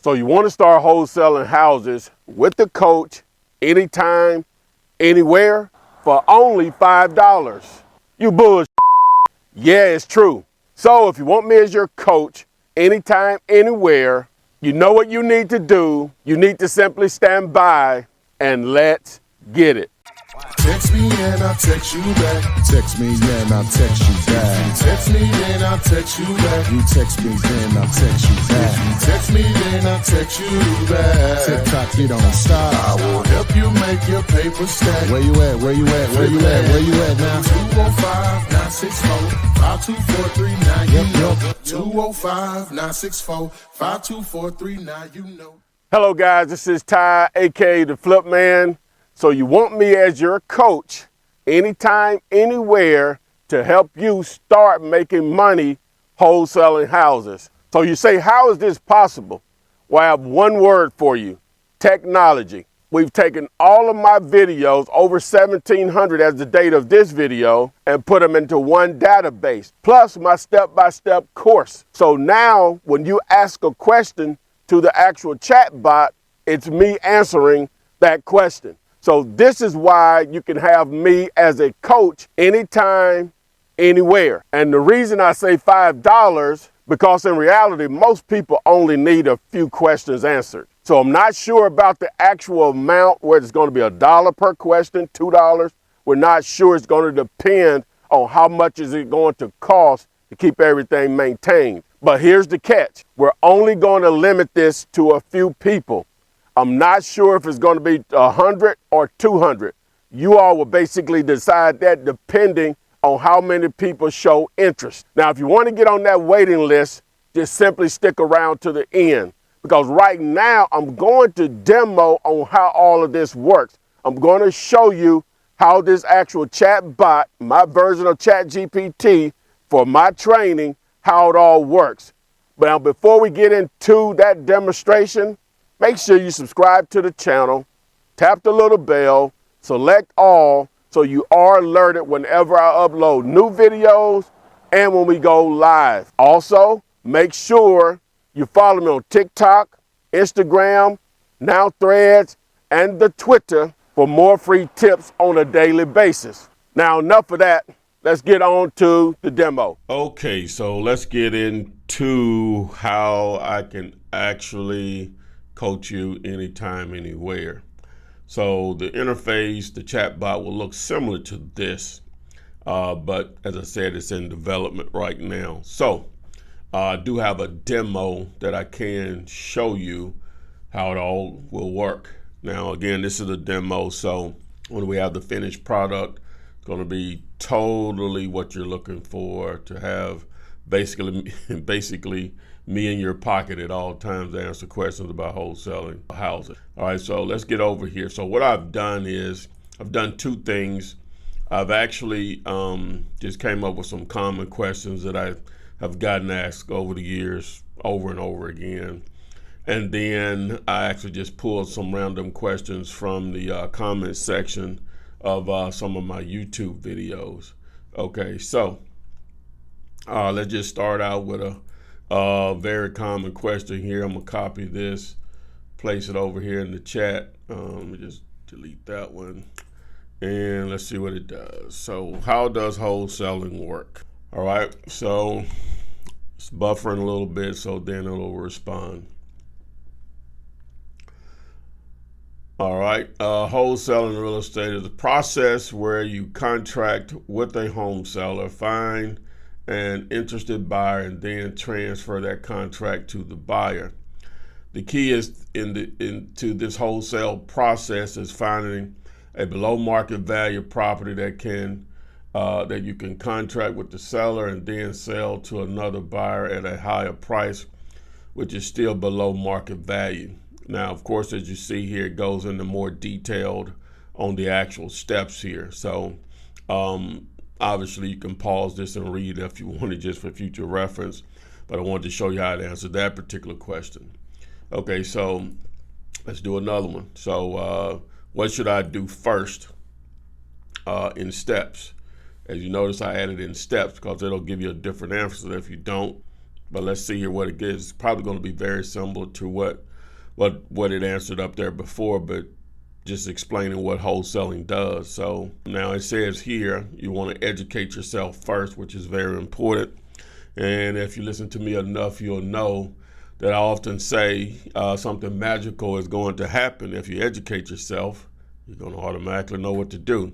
So you want to start wholesaling houses with the coach anytime, anywhere for only $5. You bullshit. Yeah, it's true. So if you want me as your coach anytime, anywhere, you know what you need to do. You need to simply stand by and let's get it. Text me and I'll text you back. Text me and I'll text you back. Text me and I'll text you back. You text me then I'll text you back. Text me then I'll text you back. TikTok, you don't stop. I will help you make your paper stack. Where you at? Where you at? Where you at? Where you at now? 205-964-5243. You know. 205-964-5243. You know. Hello guys, this is Ty, aka the Flip Man. So you want me as your coach anytime, anywhere to help you start making money wholesaling houses. So you say, how is this possible? Well, I have one word for you: technology. We've taken all of my videos, over 1,700 as the date of this video, and put them into one database, plus my step-by-step course. So now when you ask a question to the actual chatbot, it's me answering that question. So this is why you can have me as a coach anytime, anywhere. And the reason I say $5, because in reality, most people only need a few questions answered. So I'm not sure about the actual amount, whether it's going to be $1 per question, $2. We're not sure. It's going to depend on how much is it going to cost to keep everything maintained. But here's the catch. We're only going to limit this to a few people. I'm not sure if it's going to be 100 or 200. You all will basically decide that depending on how many people show interest. Now, if you want to get on that waiting list, just simply stick around to the end, because right now I'm going to demo on how all of this works. I'm going to show you how this actual chat bot, my version of ChatGPT for my training, how it all works. But now, before we get into that demonstration, make sure you subscribe to the channel, tap the little bell, select all, so you are alerted whenever I upload new videos and when we go live. Also, make sure you follow me on TikTok, Instagram, now Threads, and the Twitter for more free tips on a daily basis. Now, enough of that. Let's get on to the demo. Okay, so let's get into how I can actually coach you anytime, anywhere. So the interface, the chatbot will look similar to this, but as I said, it's in development right now. So I do have a demo that I can show you how it all will work. Now, again, this is a demo, so when we have the finished product, it's going to be totally what you're looking for, to have basically me in your pocket at all times to answer questions about wholesaling houses. All right, so let's get over here. So what I've done is I've done two things. I've actually just came up with some common questions that I have gotten asked over the years, over and over again. And then I actually just pulled some random questions from the comment section of some of my YouTube videos. Okay, so let's just start out with a very common question here. I'm gonna copy this, place it over here in the chat. Let me just delete that one, and let's see what it does. So, how does wholesaling work? All right, so it's buffering a little bit, so then it'll respond. All right, wholesaling real estate is a process where you contract with a home seller, find an interested buyer, and then transfer that contract to the buyer. The key is into this wholesale process is finding a below market value property that you can contract with the seller and then sell to another buyer at a higher price, which is still below market value. Now, of course, as you see here, it goes into more detailed on the actual steps here. So obviously you can pause this and read if you wanted, just for future reference, but I wanted to show you how to answer that particular question. Okay, so let's do another one. So what should I do first in steps? As you notice, I added in steps because it'll give you a different answer if you don't. But let's see here what it gives. It's probably going to be very similar to what what it answered up there before, but just explaining what wholesaling does. So now it says here, you want to educate yourself first, which is very important. And if you listen to me enough, you'll know that I often say something magical is going to happen. If you educate yourself, you're going to automatically know what to do.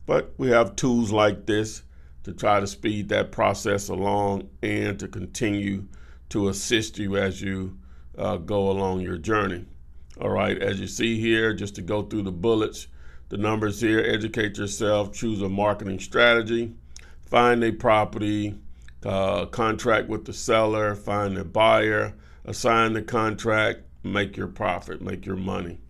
But we have tools like this to try to speed that process along and to continue to assist you as you go along your journey. All right, as you see here, just to go through the bullets, the numbers here: educate yourself, choose a marketing strategy, find a property, contract with the seller, find a buyer, assign the contract, make your profit, make your money.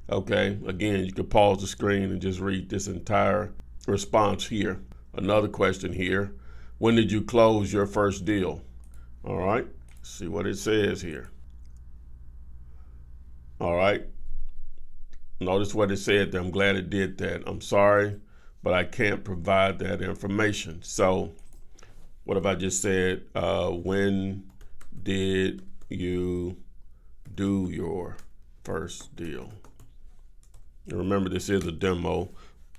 Okay, again, you could pause the screen and just read this entire response here. Another question here: when did you close your first deal? All right, let's see what it says here. All right, notice what it said there. I'm glad it did that. I'm sorry, but I can't provide that information. So what if I just said, when did you do your first deal? And remember, this is a demo.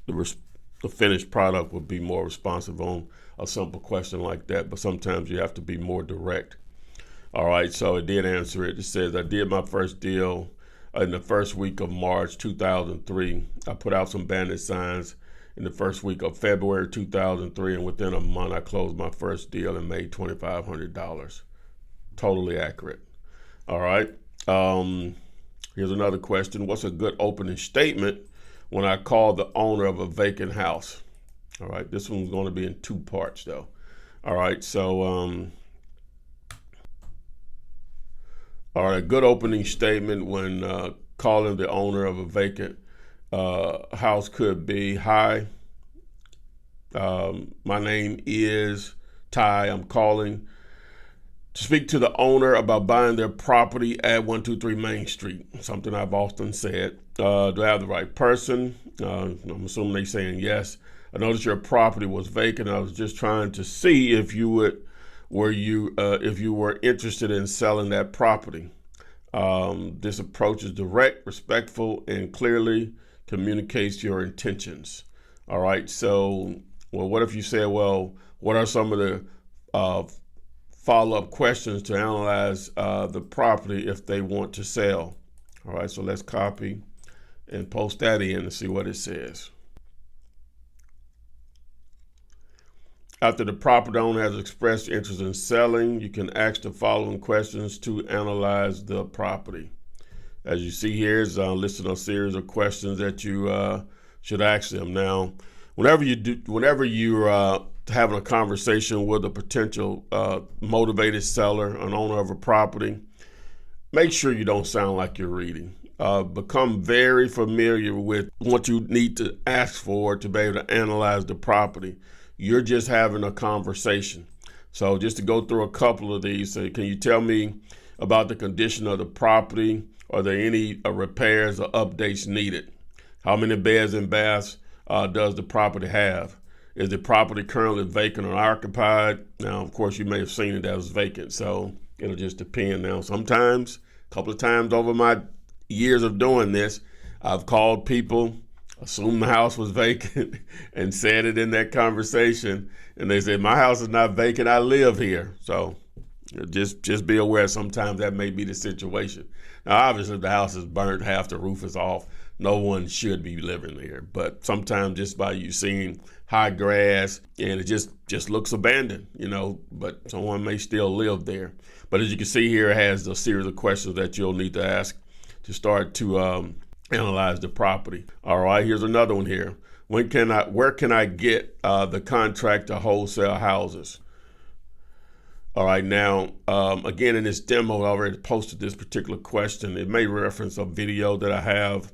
The finished product would be more responsive on a simple question like that, but sometimes you have to be more direct. All right, so it did answer it. It says, I did my first deal in the first week of March 2003. I put out some bandit signs in the first week of February 2003, and within a month I closed my first deal and made $2,500. Totally accurate. All right. Here's another question. What's a good opening statement when I call the owner of a vacant house? All right. This one's going to be in two parts, though. All right. So, all right, a good opening statement when calling the owner of a vacant house could be, hi, my name is Ty. I'm calling to speak to the owner about buying their property at 123 Main Street. Something I've often said. Do I have the right person? I'm assuming they're saying yes. I noticed your property was vacant. I was just trying to see if you were interested in selling that property. This approach is direct, respectful, and clearly communicates your intentions. All right. So, well, what if you say, well, what are some of the follow-up questions to analyze the property if they want to sell? All right. So let's copy and post that in and see what it says. After the property owner has expressed interest in selling, you can ask the following questions to analyze the property. As you see here, is listed a series of questions that you should ask them. Now, whenever you're having a conversation with a potential motivated seller, an owner of a property, make sure you don't sound like you're reading. Become very familiar with what you need to ask for to be able to analyze the property. You're just having a conversation. So just to go through a couple of these, can you tell me about the condition of the property? Are there any repairs or updates needed? How many beds and baths does the property have? Is the property currently vacant or occupied? Now, of course, you may have seen it as vacant, so it'll just depend. Now, sometimes, a couple of times over my years of doing this, I've called people, assumed the house was vacant, and said it in that conversation, and they said, my house is not vacant, I live here. So just be aware sometimes that may be the situation. Now, obviously, if the house is burnt, half the roof is off, no one should be living there. But sometimes just by you seeing high grass and it just looks abandoned, but someone may still live there. But as you can see here, it has a series of questions that you'll need to ask to start to analyze the property. All right, here's another one here. Where can I get the contract to wholesale houses? All right, now, again, in this demo, I already posted this particular question. It may reference a video that I have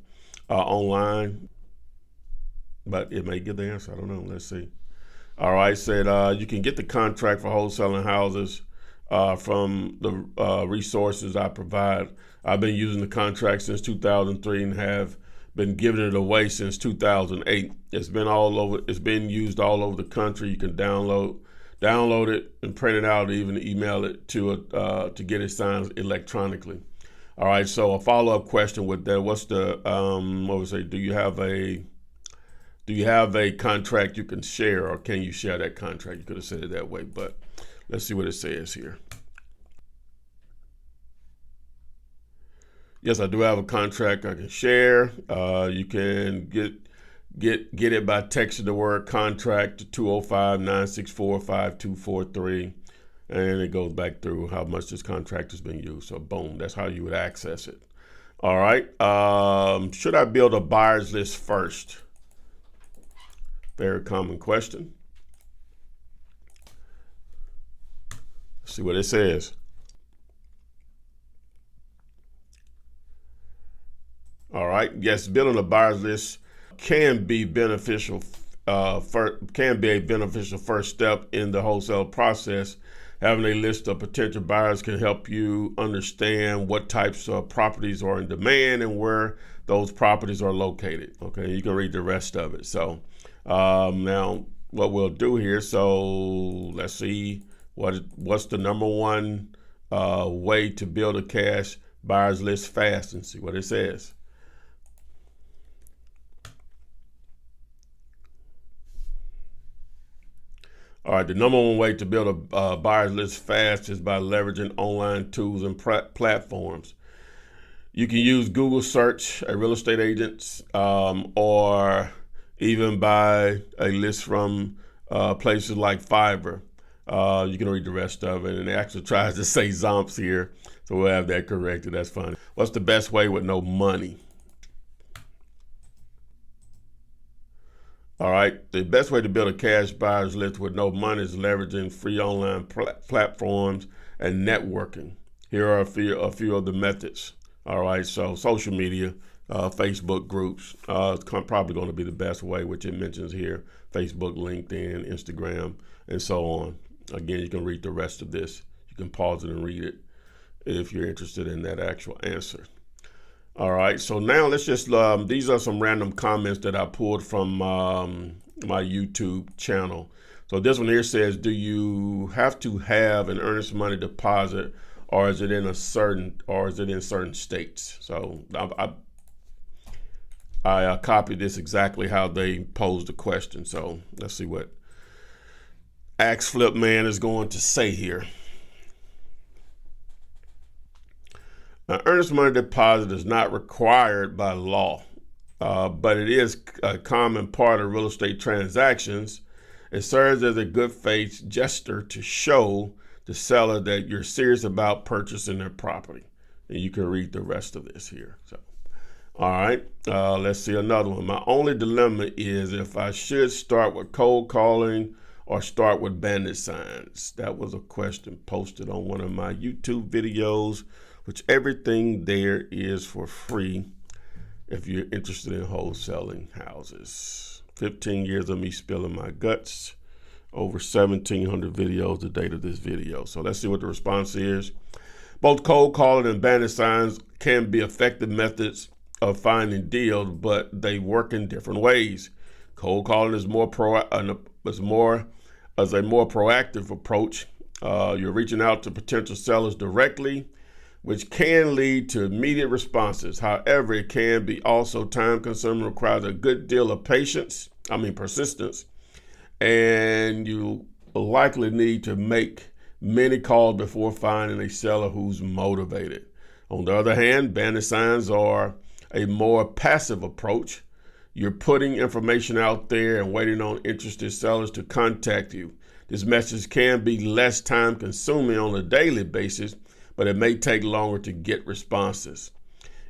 online, but it may give the answer. I don't know. Let's see. All right, said you can get the contract for wholesaling houses from the resources I provide. I've been using the contract since 2003 and have been giving it away since 2008. It's been all over. It's been used all over the country. You can download it and print it out, and even email it to get it signed electronically. All right, so a follow-up question with that. What's the what was it? Do you have a contract you can share, or can you share that contract? You could have said it that way, but let's see what it says here. Yes, I do have a contract I can share. You can get it by texting the word contract to 205-964-5243. And it goes back through how much this contract has been used. So boom, that's how you would access it. All right. Should I build a buyer's list first? Very common question. Let's see what it says. All right. Yes, building a buyer's list can be beneficial. Can be a beneficial first step in the wholesale process. Having a list of potential buyers can help you understand what types of properties are in demand and where those properties are located. Okay, you can read the rest of it. So now what we'll do here, so let's see what's the number one way to build a cash buyers list fast, and see what it says. All right, the number one way to build a buyer's list fast is by leveraging online tools and platforms. You can use Google search a real estate agent, or even buy a list from places like Fiverr. You can read the rest of it, and it actually tries to say Zomps here, so we'll have that corrected. That's fine. What's the best way with no money? All right, the best way to build a cash buyers list with no money is leveraging free online platforms and networking. Here are a few of the methods. All right, so social media, Facebook groups, it's probably going to be the best way, which it mentions here: Facebook, LinkedIn, Instagram, and so on. Again, you can read the rest of this. You can pause it and read it if you're interested in that actual answer. All right, so now let's just, these are some random comments that I pulled from my YouTube channel. So this one here says, do you have to have an earnest money deposit, or is it in certain states? So I copied this exactly how they posed the question. So let's see what Axe Flip Man is going to say here. Now, earnest money deposit is not required by law, but it is a common part of real estate transactions. It serves as a good faith gesture to show the seller that you're serious about purchasing their property. And you can read the rest of this here. So, all right, let's see another one. My only dilemma is if I should start with cold calling or start with bandit signs. That was a question posted on one of my YouTube videos, which everything there is for free if you're interested in wholesaling houses. 15 years of me spilling my guts, over 1,700 videos the date of this video. So let's see what the response is. Both cold calling and bandit signs can be effective methods of finding deals, but they work in different ways. Cold calling is a more proactive approach. You're reaching out to potential sellers directly, which can lead to immediate responses. However, it can be also time-consuming, requires a good deal of persistence, and you will likely need to make many calls before finding a seller who's motivated. On the other hand, bandit signs are a more passive approach. You're putting information out there and waiting on interested sellers to contact you. This message can be less time-consuming on a daily basis, but it may take longer to get responses.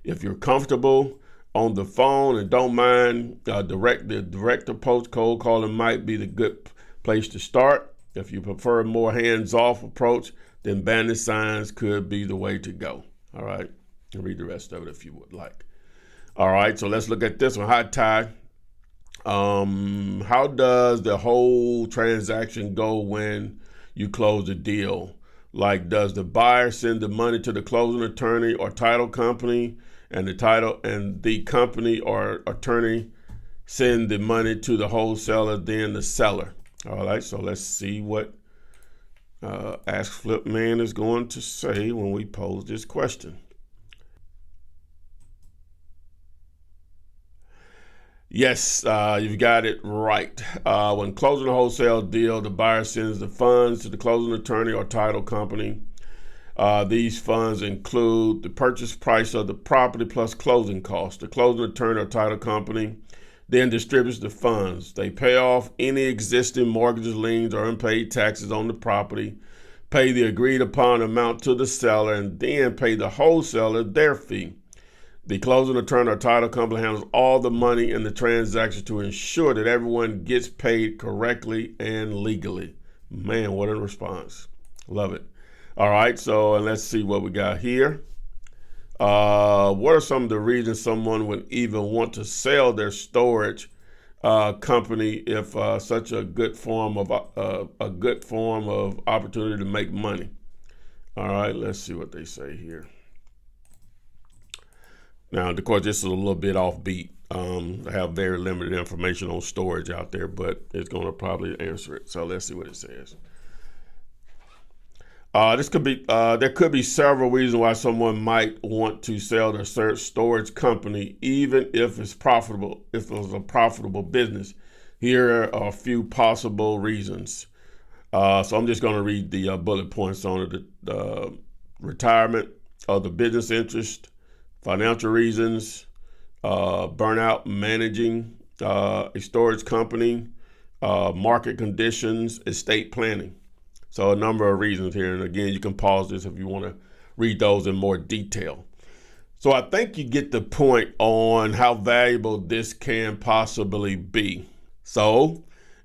If you're comfortable on the phone and don't mind, direct approach cold calling might be the good place to start. If you prefer a more hands-off approach, then bandit signs could be the way to go. All right, I'll read the rest of it if you would like. All right, so let's look at this one. Hi, Ty. How does the whole transaction go when you close the deal? Like, does the buyer send the money to the closing attorney or title company, and the company or attorney send the money to the wholesaler, then the seller? All right, so let's see what Ask Flip Man is going to say when we pose this question. Yes, you've got it right. When closing a wholesale deal, the buyer sends the funds to the closing attorney or title company. These funds include the purchase price of the property plus closing costs. The closing attorney or title company then distributes the funds. They pay off any existing mortgages, liens, or unpaid taxes on the property, pay the agreed upon amount to the seller, and then pay the wholesaler their fee. The closing attorney or title company handles all the money in the transaction to ensure that everyone gets paid correctly and legally. Man, what a response. Love it. All right, so let's see what we got here. What are some of the reasons someone would even want to sell their storage company if such a good form of opportunity to make money? All right, let's see what they say here. Now, of course, this is a little bit offbeat. I have very limited information on storage out there, but it's going to probably answer it. So let's see what it says. There could be several reasons why someone might want to sell their storage company, even if it's profitable, if it was a profitable business. Here are a few possible reasons. So I'm just going to read the bullet points on it. The retirement of the business interest, financial reasons, burnout managing a storage company, market conditions, estate planning. So a number of reasons here. And again, you can pause this if you want to read those in more detail. So I think you get the point on how valuable this can possibly be. So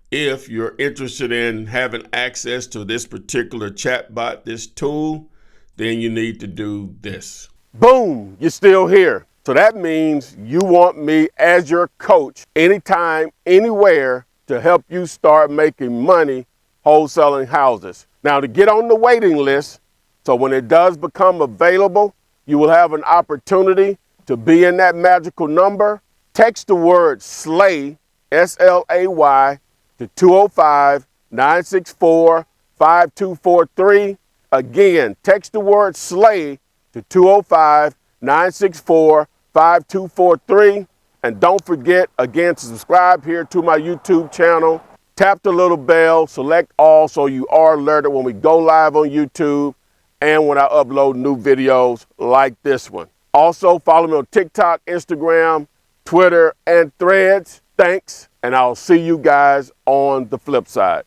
if you're interested in having access to this particular chatbot, this tool, then you need to do this. Boom, you're still here. So that means you want me as your coach anytime, anywhere to help you start making money wholesaling houses. Now, to get on the waiting list, so when it does become available, you will have an opportunity to be in that magical number. Text the word SLAY, S-L-A-Y, to 205-964-5243. Again, text the word SLAY to 205-964-5243. And don't forget, again, to subscribe here to my YouTube channel. Tap the little bell, select all so you are alerted when we go live on YouTube and when I upload new videos like this one. Also, follow me on TikTok, Instagram, Twitter, and Threads. Thanks, and I'll see you guys on the flip side.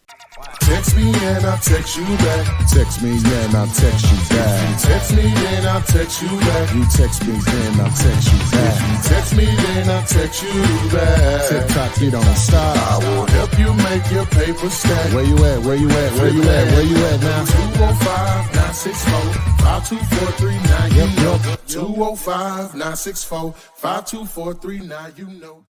Text me and I'll text you back. Text me and I'll text you back. Text me and I'll text you back. You text me then I'll text you back. Text me then I'll text you back. TikTok, you don't stop. I will help you make your paper stack. Where you at? Where you at? Where you at? Where you at now? 205-964-5243. Now you know. 205-964-5243. Now you know.